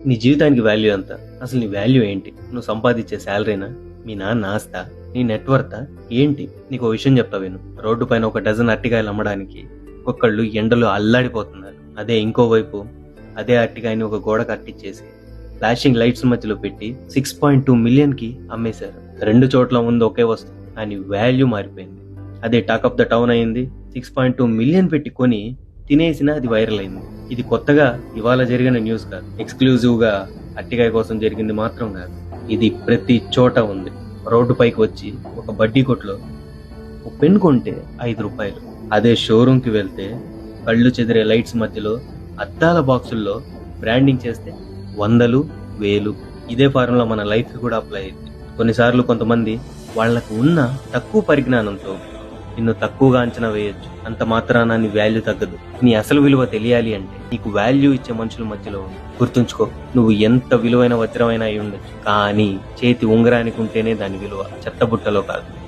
నీ జీవితానికి వాల్యూ ఎంత? అసలు నీ వాల్యూ ఏంటి? నువ్వు సంపాదించే శాలరీనా? మీ నాన్న ఆస్తా? నీ నెట్వర్తా? ఏంటి? నీకు ఓ విషయం చెప్తా విను. రోడ్డు పైన ఒక డజన్ అరటికాయలు అమ్మడానికి ఒక్కొక్కళ్ళు ఎండలో అల్లాడిపోతున్నారు. అదే ఇంకోవైపు అదే అరటికాయని ఒక గోడ కట్టించేసి ఫ్లాషింగ్ లైట్స్ మధ్యలో పెట్టి 6.2 మిలియన్ కి అమ్మేశారు. రెండు చోట్ల ఉంది ఒకే వస్తువు, కానీ వాల్యూ మారిపోయింది. అదే టాక్ ఆఫ్ ద టౌన్ అయింది. 6.2 మిలియన్ పెట్టి కొని తినేసినా అది వైరల్ అయింది. ఇది కొత్తగా ఇవాళ జరిగిన న్యూస్ కాదు, ఎక్స్క్లూజివ్ గా అట్టికాయ కోసం జరిగింది మాత్రం కాదు. ఇది ప్రతి చోట ఉంది. రోడ్డు పైకి వచ్చి ఒక బడ్డీ కొట్లో ఒక పెన్ కొంటే 5 రూపాయలు. అదే షోరూమ్ కి వెళ్తే కళ్ళు చెదిరే లైట్స్ మధ్యలో అద్దాల బాక్సుల్లో బ్రాండింగ్ చేస్తే 100, 1000. ఇదే ఫార్ములా మన లైఫ్ కి కూడా అప్లై అయింది. కొన్నిసార్లు కొంతమంది వాళ్లకు ఉన్న తక్కువ పరిజ్ఞానంతో నిన్ను తక్కువగా అంచనా వేయొచ్చు. అంత మాత్రాన నీ వాల్యూ తగ్గదు. నీ అసలు విలువ తెలియాలి అంటే నీకు వాల్యూ ఇచ్చే మనుషుల మధ్యలో ఉంది. గుర్తుంచుకో, నువ్వు ఎంత విలువైన వజ్రమైనా అయి ఉండొచ్చు, కానీ చేతి ఉంగరానికి ఉంటేనే దాని విలువ, చెత్తబుట్టలో కాదు.